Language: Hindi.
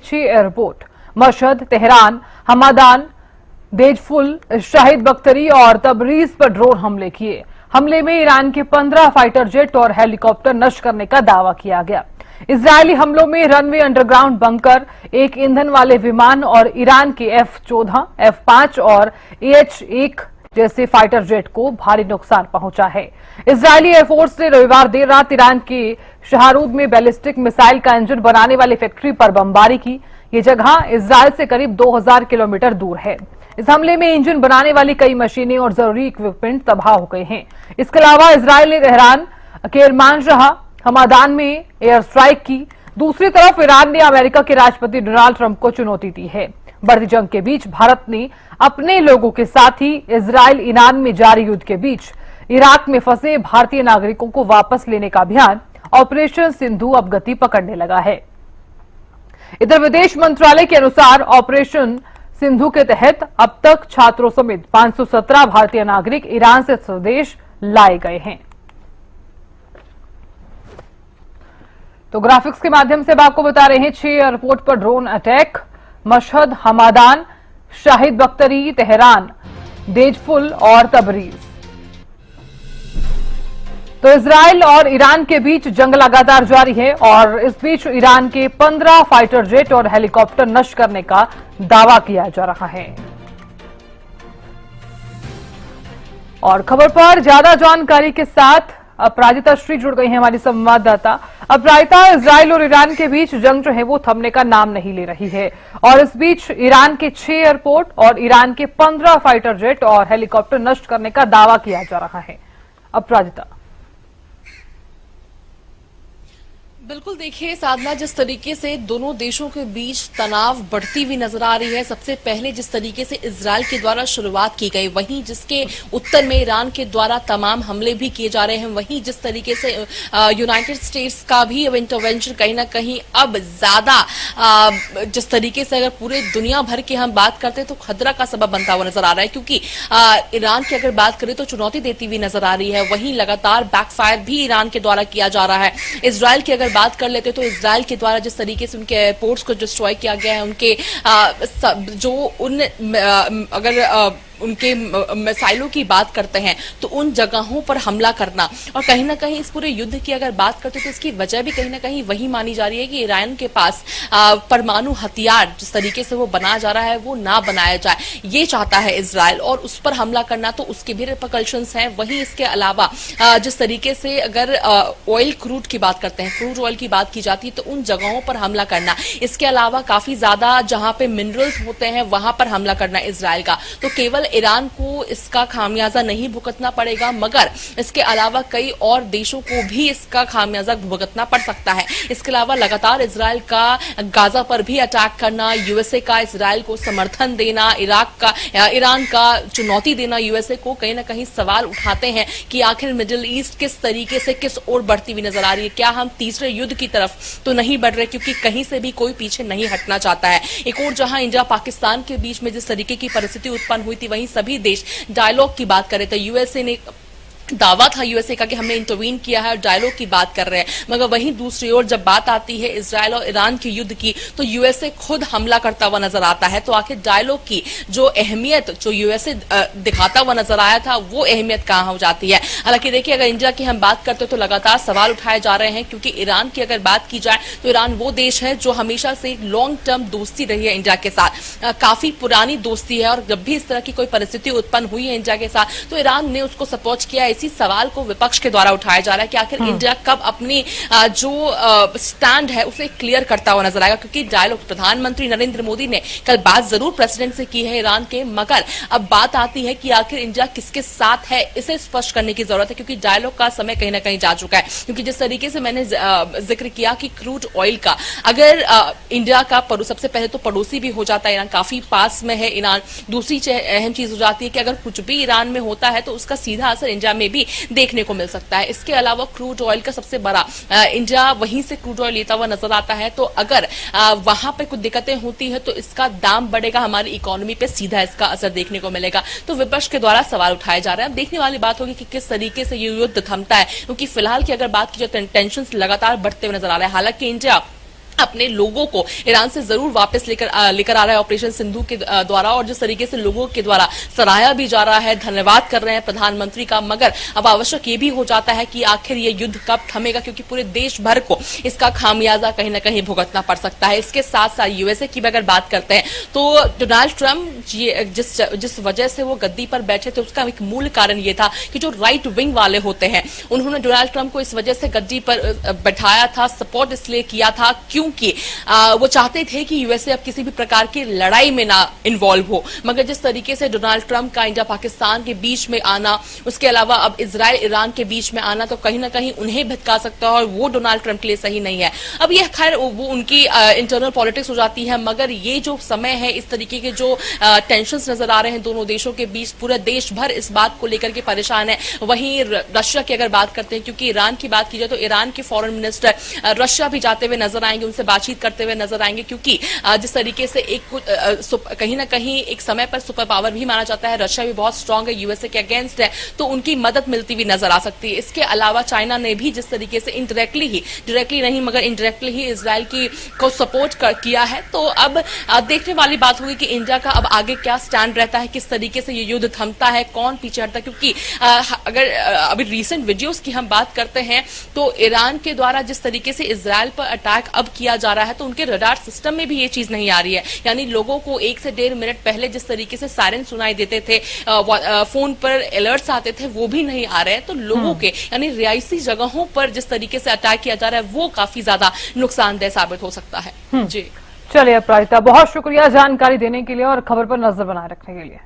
Airport Mashhad, Tehran, Hamdan, देजफुल, Shahid बख्तरी और तबरीज पर ड्रोन हमले किए। हमले में ईरान के 15 फाइटर जेट और हेलीकॉप्टर नष्ट करने का दावा किया गया। इजरायली हमलों में रनवे, अंडरग्राउंड बंकर, एक ईंधन वाले विमान और ईरान के F-14, F-5 और AH-1 जैसे फाइटर जेट को भारी नुकसान पहुंचा है। इजरायली एयरफोर्स ने रविवार देर रात ईरान के शहरूद में बैलिस्टिक मिसाइल का इंजन बनाने वाली फैक्ट्री पर बमबारी की। ये जगह इजरायल से करीब 2000 किलोमीटर दूर है। इस हमले में इंजन बनाने वाली कई मशीनें और जरूरी इक्विपमेंट तबाह हो गए हैं। इसके अलावा इजरायल ने तेहरान, केरमानशाह, हमादान में एयर स्ट्राइक की। दूसरी तरफ ईरान ने अमेरिका के राष्ट्रपति डोनाल्ड ट्रंप को चुनौती दी है। बढ़ती जंग के बीच भारत ने अपने लोगों के साथ ही इजरायल ईरान में जारी युद्ध के बीच इराक में फंसे भारतीय नागरिकों को वापस लेने का अभियान ऑपरेशन सिंधु अब गति पकड़ने लगा है। इधर विदेश मंत्रालय के अनुसार ऑपरेशन सिंधु के तहत अब तक छात्रों समेत 517 भारतीय नागरिक ईरान से स्वदेश लाए गए हैं। तो ग्राफिक्स के माध्यम से अब आपको बता रहे हैं 6 एयरपोर्ट पर drone attack, Mashhad, Hamdan, Shahid बख्तरी, Tehran, देजफुल और तबरीज। तो इजरायल और ईरान के बीच जंग लगातार जारी है और इस बीच ईरान के 15 फाइटर जेट और हेलीकॉप्टर नष्ट करने का दावा किया जा रहा है। और खबर पर ज्यादा जानकारी के साथ अपराजिता श्री जुड़ गई हैं हमारी संवाददाता। अपराजिता, इजरायल और ईरान के बीच जंग जो है वो थमने का नाम नहीं ले रही है और इस बीच ईरान के 6 एयरपोर्ट और ईरान के 15 फाइटर जेट और हेलीकॉप्टर नष्ट करने का दावा किया जा रहा है। अपराजिता। बिल्कुल, देखिए साधना, जिस तरीके से दोनों देशों के बीच तनाव बढ़ती हुई नजर आ रही है। सबसे पहले जिस तरीके से इजरायल के द्वारा शुरुआत की गई, वहीं जिसके उत्तर में ईरान के द्वारा तमाम हमले भी किए जा रहे हैं, वहीं जिस तरीके से यूनाइटेड स्टेट्स का भी अब इंटरवेंशन कहीं ना कहीं अब ज्यादा जिस तरीके से अगर पूरे दुनिया भर की हम बात करते हैं तो खतरा का सबब बनता हुआ नजर आ रहा है। क्योंकि ईरान की अगर बात करें तो चुनौती देती हुई नजर आ रही है, वहीं लगातार बैकफायर भी ईरान के द्वारा किया जा रहा है। इजरायल की अगर बात कर लेते तो इजरायल के द्वारा जिस तरीके से उनके एयरपोर्ट्स को डिस्ट्रॉय किया गया है, उनके जो उन अगर उनके मिसाइलों की बात करते हैं तो उन जगहों पर हमला करना, और कहीं ना कहीं इस पूरे युद्ध की अगर बात करते तो इसकी वजह भी कहीं ना कहीं वही मानी जा रही है कि ईरान के पास परमाणु हथियार जिस तरीके से वो बनाया जा रहा है वो ना बनाया जाए, ये चाहता है इजरायल, और उस पर हमला करना तो उसके भी रिपरकल्शंस हैं। वहीं इसके अलावा जिस तरीके से अगर ऑयल क्रूड की बात करते हैं, क्रूड ऑयल की बात की जाती है तो उन जगहों पर हमला करना, इसके अलावा काफी ज्यादा जहां पे मिनरल्स होते हैं वहां पर हमला करना इजरायल का, तो केवल ईरान को इसका खामियाजा नहीं भुगतना पड़ेगा, मगर इसके अलावा कई और देशों को भी इसका खामियाजा भुगतना पड़ सकता है। इसके अलावा लगातार इजरायल का गाजा पर भी अटैक करना, यूएसए का इजरायल को समर्थन देना, ईरान का चुनौती देना यूएसए को, कहीं ना कहीं सवाल उठाते हैं कि आखिर मिडिल ईस्ट किस तरीके से किस ओर बढ़ती हुई नजर आ रही है। क्या हम तीसरे युद्ध की तरफ तो नहीं बढ़ रहे, क्योंकि कहीं से भी कोई पीछे नहीं हटना चाहता है। एक और जहां इंडिया पाकिस्तान के बीच में जिस तरीके की परिस्थिति उत्पन्न हुई थी, वहीं सभी देश डायलॉग की बात कर रहे थे। यूएसए ने दावा था यूएसए का कि हमने इंटरवीन किया है और डायलॉग की बात कर रहे हैं, मगर वहीं दूसरी ओर जब बात आती है इजरायल और ईरान के युद्ध की तो यूएसए खुद हमला करता हुआ नजर आता है। तो आखिर डायलॉग की जो अहमियत जो यूएसए दिखाता हुआ नजर आया था वो अहमियत कहां हो जाती है। हालांकि देखिए, अगर इंडिया की हम बात करते तो लगातार सवाल उठाए जा रहे हैं, क्योंकि ईरान की अगर बात की जाए तो ईरान वो देश है जो हमेशा से लॉन्ग टर्म दोस्ती रही है इंडिया के साथ, काफी पुरानी दोस्ती है, और जब भी इस तरह की कोई परिस्थिति उत्पन्न हुई है इंडिया के साथ तो ईरान ने उसको सपोर्ट किया। इसी सवाल को विपक्ष के द्वारा उठाया जा रहा है कि आखिर इंडिया कब अपनी जो स्टैंड है उसे क्लियर करता हुआ नजर आएगा, क्योंकि डायलॉग प्रधानमंत्री नरेंद्र मोदी ने कल बात जरूर प्रेसिडेंट से की है ईरान के, मगर अब बात आती है कि आखिर इंडिया किसके साथ है, इसे स्पष्ट करने की जरूरत है, क्योंकि डायलॉग का समय कहीं ना कहीं जा चुका है। क्योंकि जिस तरीके से मैंने जिक्र किया कि क्रूड ऑयल का अगर इंडिया का सबसे पहले तो पड़ोसी भी हो जाता है, ईरान काफी पास में है ईरान। दूसरी अहम चीज हो जाती है कि अगर कुछ भी ईरान में होता है तो उसका सीधा असर इंडिया में भी देखने को मिल सकता है। इसके अलावा क्रूड ऑयल का सबसे बड़ा इंडिया वहीं से क्रूड ऑयल लेता हुआ नजर आता है, तो अगर वहां पे कुछ दिक्कतें होती है तो इसका दाम बढ़ेगा, हमारी इकोनॉमी पे सीधा इसका असर देखने को मिलेगा। तो विपक्ष के द्वारा सवाल उठाए जा रहे हैं। अब देखने वाली बात होगी कि किस तरीके से ये युद्ध थमता है, क्योंकि फिलहाल की अगर बात की जाए तो टेंशन लगातार बढ़ते हुए नजर आ रहा है। हालांकि इंडिया अपने लोगों को ईरान से जरूर वापस लेकर आ रहा है ऑपरेशन सिंधु के द्वारा, और जिस तरीके से लोगों के द्वारा सराहा भी जा रहा है, धन्यवाद कर रहे हैं प्रधानमंत्री का। मगर अब आवश्यक ये भी हो जाता है कि आखिर ये युद्ध कब थमेगा, क्योंकि पूरे देश भर को इसका खामियाजा कहीं ना कहीं भुगतना पड़ सकता है। इसके साथ साथ यूएसए की भी अगर बात करते हैं तो डोनाल्ड ट्रंप जिस वजह से वो गद्दी पर बैठे थे उसका एक मूल कारण ये था कि जो राइट विंग वाले होते हैं उन्होंने डोनाल्ड ट्रंप को इस वजह से गद्दी पर बैठाया था, सपोर्ट इसलिए किया था क्योंकि वो चाहते थे कि यूएसए अब किसी भी प्रकार की लड़ाई में ना इन्वॉल्व हो। मगर जिस तरीके से डोनाल्ड ट्रंप का इंडिया पाकिस्तान के बीच में आना, उसके अलावा अब इजराइल ईरान के बीच में आना, तो कहीं ना कहीं उन्हें भटका सकता है और वो डोनाल्ड ट्रंप के लिए सही नहीं है। अब ये खैर वो उनकी इंटरनल पॉलिटिक्स हो जाती है, मगर ये जो समय है, इस तरीके के जो टेंशंस नजर आ रहे हैं दोनों देशों के बीच, पूरा देश भर इस बात को लेकर के परेशान है। वहीं रशिया की अगर बात करते हैं, क्योंकि ईरान की बात की जाए तो ईरान के फॉरेन मिनिस्टर रशिया भी जाते हुए नजर आएंगे, उनसे बातचीत करते हुए नजर आएंगे, क्योंकि जिस तरीके से कहीं ना कहीं एक समय पर सुपर पावर भी माना जाता है, रशिया भी बहुत स्ट्रांग है, यूएसए के अगेंस्ट है, तो उनकी मदद मिलती हुई नजर आ सकती है। इसके अलावा चाइना ने भी जिस तरीके से डायरेक्टली नहीं मगर इनडायरेक्टली ही इजराइल को सपोर्ट किया है, तो अब देखने वाली बात होगी कि इंडिया का अब आगे क्या स्टैंड रहता है, किस तरीके से ये युद्ध थमता है, कौन पीछे हटता है। क्योंकि अगर अभी रिसेंट वीडियोस की हम बात करते हैं तो ईरान के द्वारा जिस तरीके से इजराइल पर अटैक अब किया जा रहा है तो उनके रडार सिस्टम में भी ये चीज नहीं आ रही है। यानी लोगों को 1 से 1.5 मिनट पहले जिस तरीके से सायरन सुनाई देते थे, फोन पर अलर्ट्स आते थे, वो भी नहीं आ रहे हैं। तो लोगों के यानी रिहायशी जगहों पर जिस तरीके से अटैक किया जा रहा है वो काफी ज्यादा नुकसानदेह साबित हो सकता है। जी चलिए अपराजिता, बहुत शुक्रिया जानकारी देने के लिए और खबर पर नजर बनाए रखने के लिए।